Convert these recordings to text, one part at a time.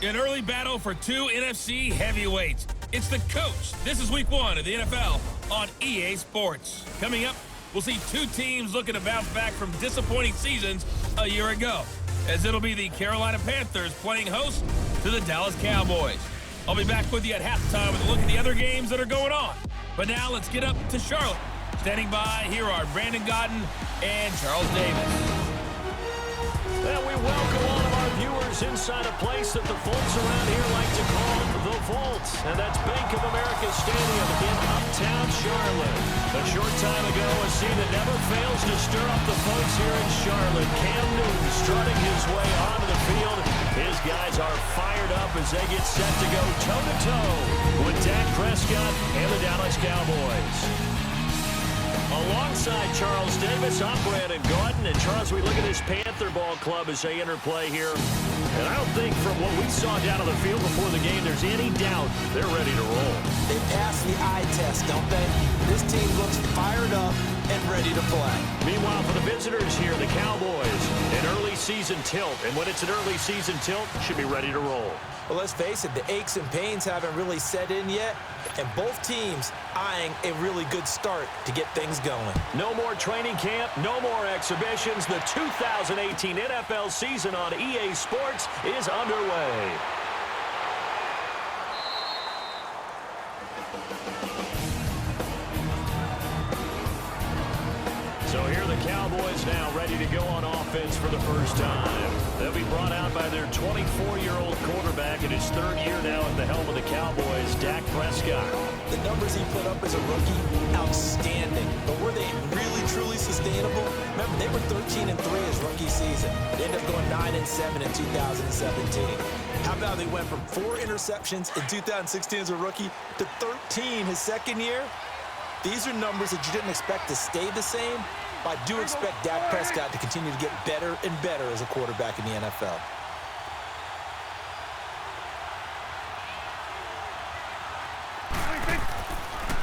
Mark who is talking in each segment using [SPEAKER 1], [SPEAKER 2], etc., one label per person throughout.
[SPEAKER 1] An early battle for two NFC heavyweights. It's the coach. This is week 1 of the NFL on EA Sports. Coming up, we'll see two teams looking to bounce back from disappointing seasons a year ago, as it'll be the Carolina Panthers playing host to the Dallas Cowboys. I'll be back with you at halftime with a look at the other games that are going on. But now let's get up to Charlotte. Standing by, here are Brandon Godden and Charles Davis.
[SPEAKER 2] And we welcome all of our viewers inside a place that the folks around here like to call the Vault. And that's Bank of America Stadium in uptown Charlotte. A short time ago, a scene that never fails to stir up the folks here in Charlotte. Cam Newton strutting his way onto the field. His guys are fired up as they get set to go toe-to-toe with Dak Prescott and the Dallas Cowboys. Alongside Charles Davis, I'm Brandon Godden. And Charles, we look at this Panther ball club as they enter play here. And I don't think from what we saw down on the field before the game, there's any doubt they're ready to roll.
[SPEAKER 3] They pass the eye test, don't they? This team looks fired up and ready to play.
[SPEAKER 2] Meanwhile, for the visitors here, the Cowboys, an early season tilt. And when it's an early season tilt, should be ready to roll.
[SPEAKER 3] Well, let's face it, the aches and pains haven't really set in yet, and both teams eyeing a really good start to get things going.
[SPEAKER 2] No more training camp, no more exhibitions. The 2018 NFL season on EA Sports is underway. So here are the Cowboys now ready to go on offense for the first time. They'll be brought out by their 24-year-old quarterback in his third year now at the helm of the Cowboys, Dak Prescott.
[SPEAKER 3] The numbers he put up as a rookie, outstanding. But were they really, truly sustainable? Remember, they were 13-3 his rookie season. They ended up going 9-7 in 2017. How about they went from 4 interceptions in 2016 as a rookie to 13 his second year? These are numbers that you didn't expect to stay the same, but I do expect Dak Prescott to continue to get better and better as a quarterback in the NFL.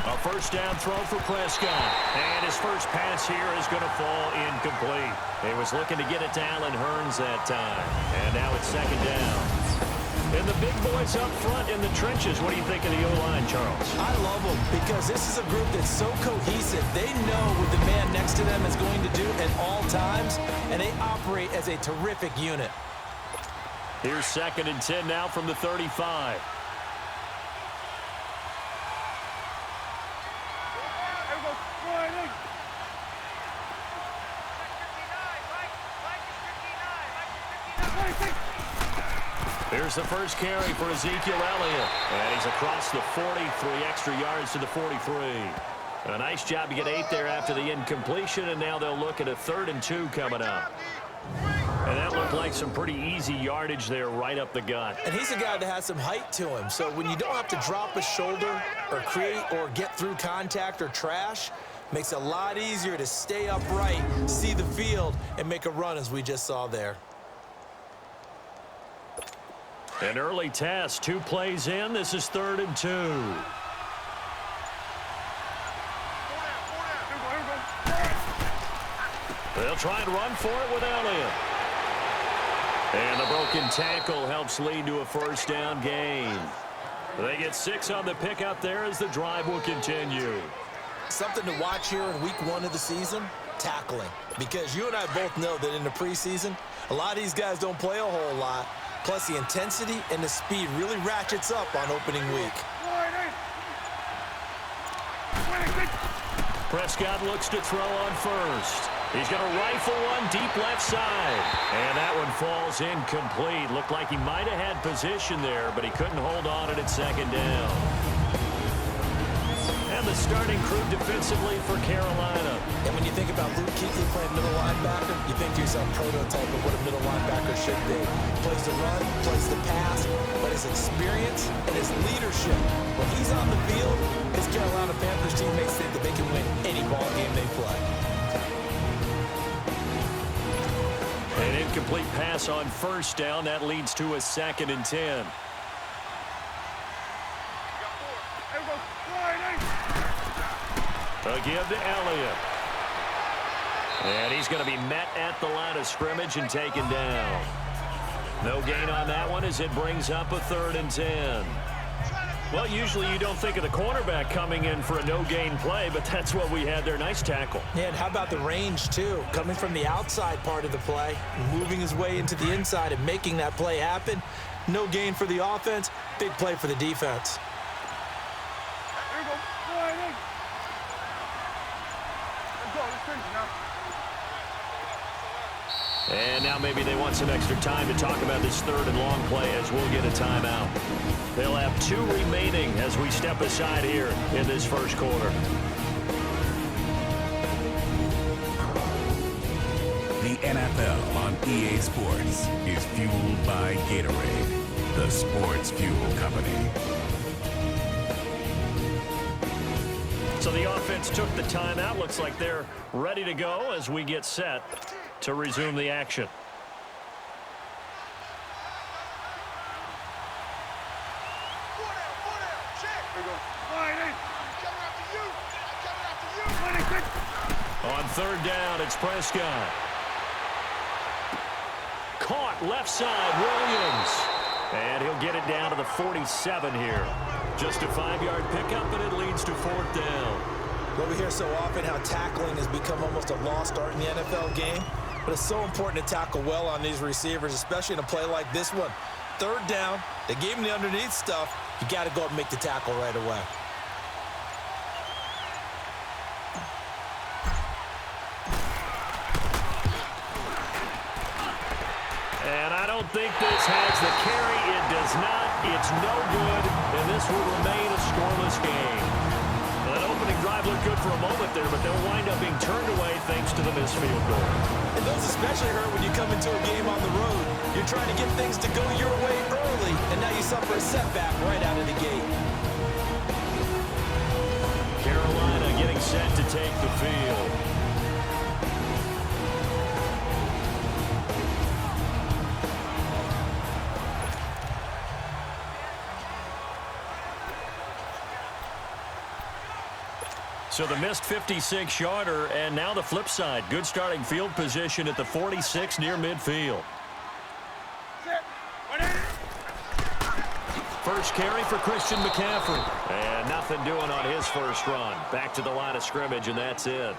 [SPEAKER 2] A first down throw for Prescott. And his first pass here is going to fall incomplete. He was looking to get it to Allen Hurns that time. And now it's second down. And the big boys up front in the trenches. What do you think of the O-line, Charles?
[SPEAKER 3] I love them because this is a group that's so cohesive. They know what the man next to them is going to do at all times, and they operate as a terrific unit.
[SPEAKER 2] Here's 2nd and 10 now from the 35. Here's the first carry for Ezekiel Elliott. And he's across the 40, 3 extra yards to the 43. A nice job to get 8 there after the incompletion, and now they'll look at a 3rd and 2 coming up. And that looked like some pretty easy yardage there right up the gut.
[SPEAKER 3] And he's a guy that has some height to him. So when you don't have to drop a shoulder or create or get through contact or trash, makes it a lot easier to stay upright, see the field, and make a run as we just saw there.
[SPEAKER 2] An early test, 2 plays in. This is 3rd and 2. They'll try and run for it with Elliott. And the broken tackle helps lead to a first down gain. They get 6 on the pickup there as the drive will continue.
[SPEAKER 3] Something to watch here in week 1 of the season, tackling. Because you and I both know that in the preseason, a lot of these guys don't play a whole lot. Plus, the intensity and the speed really ratchets up on opening week.
[SPEAKER 2] Prescott looks to throw on first. He's going to rifle one deep left side. And that one falls incomplete. Looked like he might have had position there, but he couldn't hold on it at 2nd down. And the starting crew defensively for Carolina.
[SPEAKER 3] And when you think about Luke Kuechly playing middle linebacker, you think to yourself prototype of what a middle linebacker should be. Plays the run, plays the pass, but his experience and his leadership, when he's on the field, his Carolina Panthers teammates think that they can win any ball game they play.
[SPEAKER 2] An incomplete pass on first down. That leads to a 2nd and 10. A give to Elliott. And he's going to be met at the line of scrimmage and taken down. No gain on that one as it brings up a 3rd and 10. Well, usually you don't think of the cornerback coming in for a no-gain play, but that's what we had there. Nice tackle.
[SPEAKER 3] Yeah, and how about the range, too? Coming from the outside part of the play, moving his way into the inside and making that play happen. No gain for the offense, big play for the defense.
[SPEAKER 4] There you go. Go ahead. Let's go. Let's finish now.
[SPEAKER 2] And now maybe they want some extra time to talk about this 3rd and long play as we'll get a timeout. They'll have 2 remaining as we step aside here in this first quarter.
[SPEAKER 5] The NFL on EA Sports is fueled by Gatorade, the sports fuel company.
[SPEAKER 2] So the offense took the timeout. Looks like they're ready to go as we get set to resume the action. On 3rd down, it's Prescott. Caught left side, Williams. And he'll get it down to the 47 here. Just a 5-yard pickup, and it leads to 4th down.
[SPEAKER 3] Well, we hear so often how tackling has become almost a lost art in the NFL game. But it's so important to tackle well on these receivers, especially in a play like this one. 3rd down, they gave him the underneath stuff. You got to go and make the tackle right away.
[SPEAKER 2] And I don't think this has the carry. It does not. It's no good. And this will remain a scoreless game. That opening drive looked good for a moment there, but they'll wind up being turned away thanks to the missed field goal.
[SPEAKER 3] And those especially hurt when you come into a game on the road. You're trying to get things to go your way early, and now you suffer a setback right out of the gate.
[SPEAKER 2] Carolina getting set to take the field. So the missed 56-yarder, and now the flip side. Good starting field position at the 46 near midfield. First carry for Christian McCaffrey. And nothing doing on his first run. Back to the line of scrimmage, and that's it.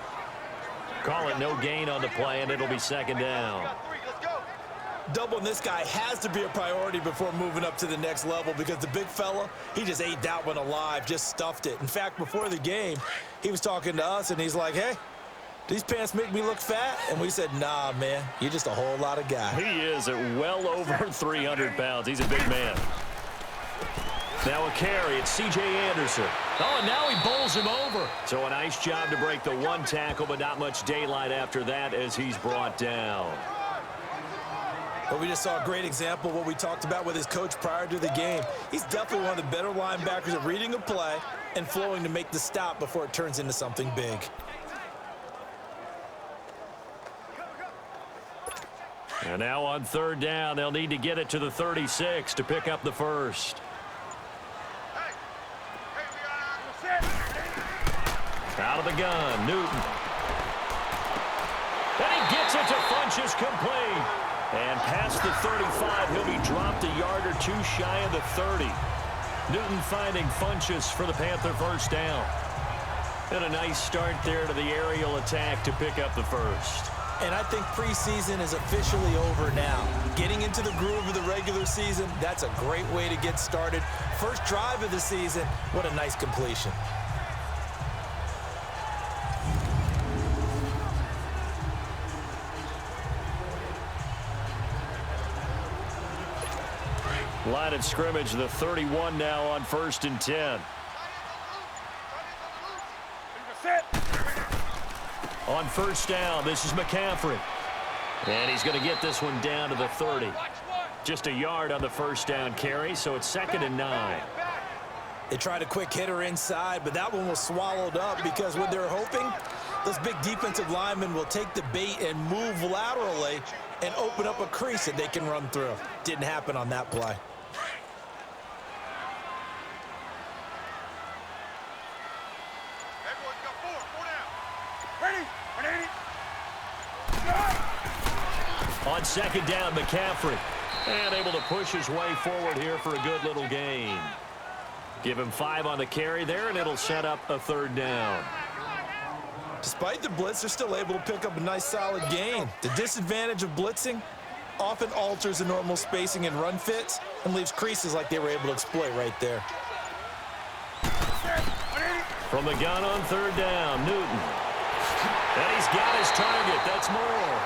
[SPEAKER 2] Call it no gain on the play, and it'll be 2nd down.
[SPEAKER 3] Doubling this guy has to be a priority before moving up to the next level because the big fella, he just ate that one alive, just stuffed it. In fact, before the game, he was talking to us, and he's like, hey, these pants make me look fat? And we said, nah, man, you're just a whole lot of guy.
[SPEAKER 2] He is at well over 300 pounds. He's a big man. Now a carry. It's C.J. Anderson. Oh, and now he bowls him over. So a nice job to break the 1 tackle, but not much daylight after that as he's brought down.
[SPEAKER 3] But we just saw a great example of what we talked about with his coach prior to the game. He's definitely one of the better linebackers at reading a play and flowing to make the stop before it turns into something big.
[SPEAKER 2] And now on 3rd down, they'll need to get it to the 36 to pick up the first. Out of the gun, Newton. And he gets it to Funchess complete. And past the 35, he'll be dropped a yard or 2 shy of the 30. Newton finding Funchess for the Panther first down. And a nice start there to the aerial attack to pick up the first.
[SPEAKER 3] And I think preseason is officially over now. Getting into the groove of the regular season, that's a great way to get started. First drive of the season, what a nice completion.
[SPEAKER 2] Line of scrimmage, the 31 now on 1st and 10. On 1st down, this is McCaffrey. And he's going to get this one down to the 30. Just a yard on the first down carry, so it's 2nd and 9.
[SPEAKER 3] They tried a quick hitter inside, but that one was swallowed up because what they're hoping, those big defensive linemen will take the bait and move laterally and open up a crease that they can run through. Didn't happen on that play.
[SPEAKER 2] On 2nd down, McCaffrey. And able to push his way forward here for a good little gain. Give him 5 on the carry there, and it'll set up a 3rd down.
[SPEAKER 3] Despite the blitz, they're still able to pick up a nice solid gain. The disadvantage of blitzing often alters the normal spacing and run fits and leaves creases like they were able to exploit right there.
[SPEAKER 2] From the gun on 3rd down, Newton. And he's got his target. That's Moore.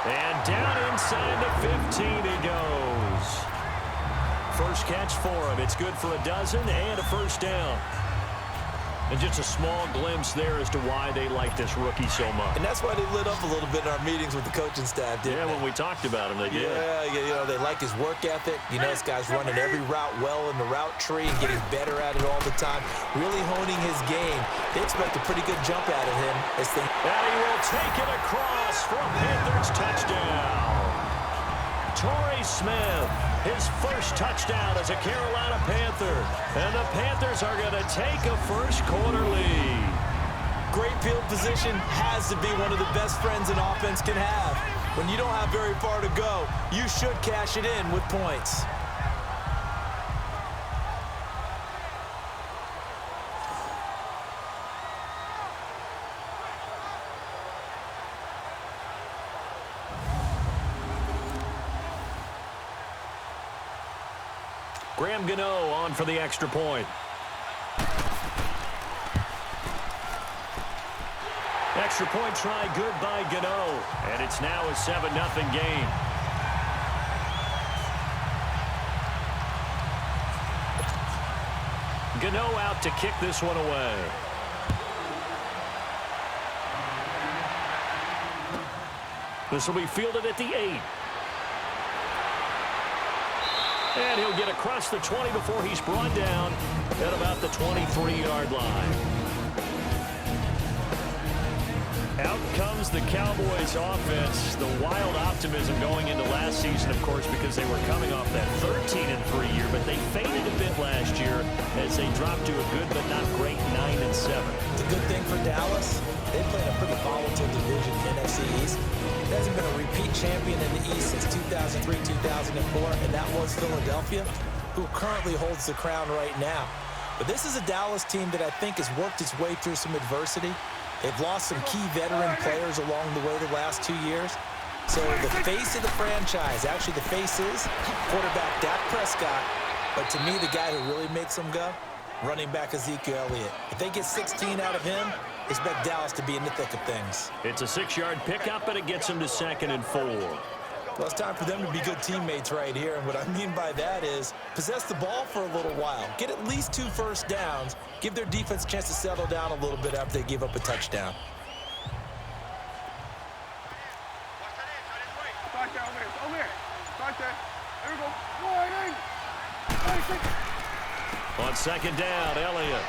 [SPEAKER 2] And down inside the 15 he goes. First catch for him. It's good for a dozen and a 1st down. And just a small glimpse there as to why they like this rookie so much.
[SPEAKER 3] And that's why they lit up a little bit in our meetings with the coaching staff, didn't they?
[SPEAKER 2] Yeah, when we talked about him, they did.
[SPEAKER 3] Yeah, you know, they like his work ethic. You know, this guy's running every route well in the route tree and getting better at it all the time, really honing his game. They expect a pretty good jump out of him.
[SPEAKER 2] And he will take it across for a Panthers touchdown. Torrey Smith, his first touchdown as a Carolina Panther. And the Panthers are going to take a first-quarter lead.
[SPEAKER 3] Great field position has to be one of the best friends an offense can have. When you don't have very far to go, you should cash it in with points.
[SPEAKER 2] Graham Gano on for the extra point. Extra point try good by Gano. And it's now a 7-0 game. Gano out to kick this one away. This will be fielded at the 8. And he'll get across the 20 before he's brought down at about the 23-yard line. Out comes the Cowboys offense. The wild optimism going into last season, of course, because they were coming off that 13-3 year, but they faded a bit last year as they dropped to a good but not great 9-7.
[SPEAKER 3] It's a good thing for Dallas. They play in a pretty volatile division, NFC East. There hasn't been a repeat champion in the East since 2003-2004, and that was Philadelphia, who currently holds the crown right now. But this is a Dallas team that I think has worked its way through some adversity. They've lost some key veteran players along the way the last 2 years. So the face of the franchise, actually the face is quarterback Dak Prescott, but to me the guy who really makes them go, running back Ezekiel Elliott. If they get 16 out of him, expect Dallas to be in the thick of things.
[SPEAKER 2] It's a 6-yard pickup, and it gets them to 2nd and 4.
[SPEAKER 3] Well, it's time for them to be good teammates right here. And what I mean by that is possess the ball for a little while. Get at least 2 first downs. Give their defense a chance to settle down a little bit after they give up a touchdown.
[SPEAKER 2] On 2nd down, Elliott.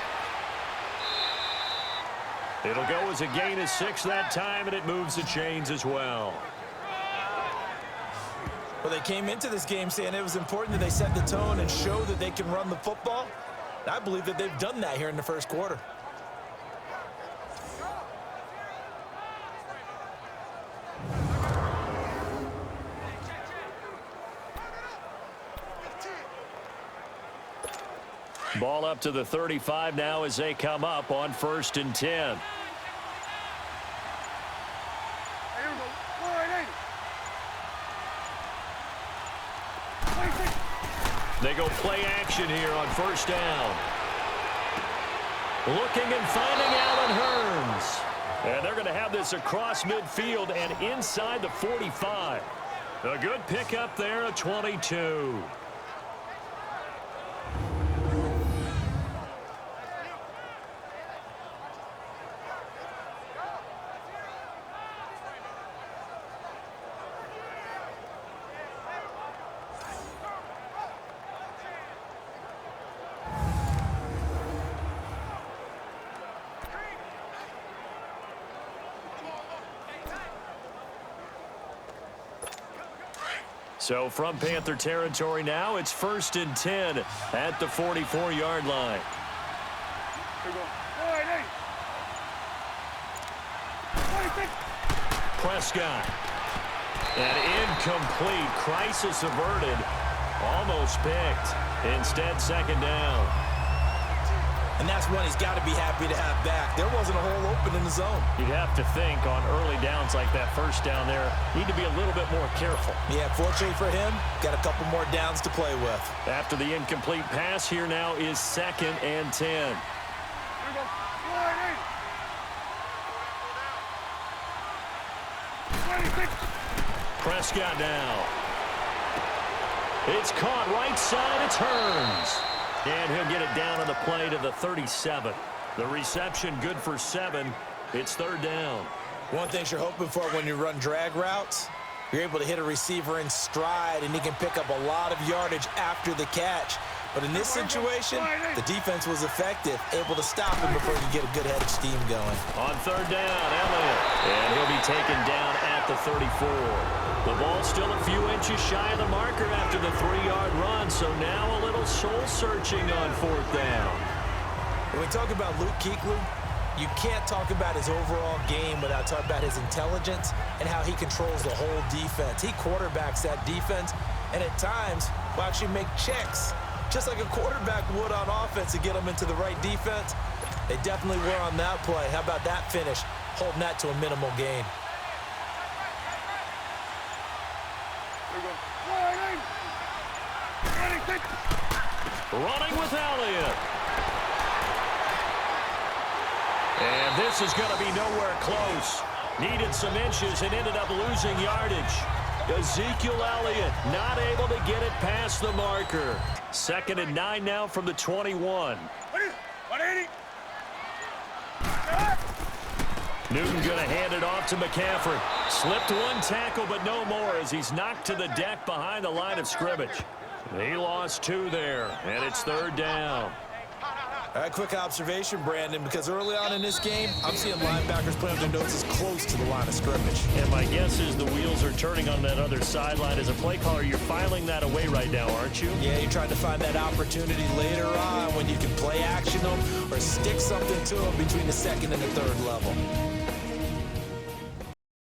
[SPEAKER 2] It'll go as a gain of 6 that time, and it moves the chains as well.
[SPEAKER 3] Well, they came into this game saying it was important that they set the tone and show that they can run the football. I believe that they've done that here in the first quarter.
[SPEAKER 2] Ball up to the 35 now as they come up on 1st and 10. They go play action here on 1st down. Looking and finding Allen Hurns. And they're going to have this across midfield and inside the 45. A good pickup there at 22. So from Panther territory now, it's 1st and 10 at the 44-yard line. Prescott. And incomplete. Crisis averted. Almost picked. Instead, second down.
[SPEAKER 3] And that's one he's got to be happy to have back. There wasn't a hole open in the zone.
[SPEAKER 2] You'd have to think on early downs like that first down there, need to be a little bit more careful.
[SPEAKER 3] Yeah, fortunately for him, got a couple more downs to play with.
[SPEAKER 2] After the incomplete pass, here now is 2nd and 10.
[SPEAKER 4] Here we go. Slide in. 26.
[SPEAKER 2] Prescott down. It's caught right side. It turns. And he'll get it down on the play to the 37. The reception good for 7. It's 3rd down.
[SPEAKER 3] One thing you're hoping for when you run drag routes, you're able to hit a receiver in stride, and he can pick up a lot of yardage after the catch. But in this situation, the defense was effective, able to stop him before you get a good head of steam going.
[SPEAKER 2] On 3rd down, Elliott. And he'll be taken down at the 34. The ball still a few inches shy of the marker after the 3-yard run, so now a little soul-searching on 4th down.
[SPEAKER 3] When we talk about Luke Kuechly, you can't talk about his overall game without talking about his intelligence and how he controls the whole defense. He quarterbacks that defense, and at times will actually make checks, just like a quarterback would on offense to get them into the right defense. They definitely were on that play. How about that finish, holding that to a minimal gain?
[SPEAKER 2] Running with Elliott. And this is going to be nowhere close. Needed some inches and ended up losing yardage. Ezekiel Elliott not able to get it past the marker. 2nd and 9 now from the 21. Newton going to hand it off to McCaffrey. Slipped one tackle, but no more as he's knocked to the deck behind the line of scrimmage. He lost 2 there, and it's 3rd down.
[SPEAKER 3] All right, quick observation, Brandon, because early on in this game, I'm seeing linebackers putting their noses close to the line of scrimmage.
[SPEAKER 2] And my guess is the wheels are turning on that other sideline. As a play caller, you're filing that away right now, aren't you?
[SPEAKER 3] Yeah, you're trying to find that opportunity later on when you can play action them or stick something to them between the 2nd and the 3rd level.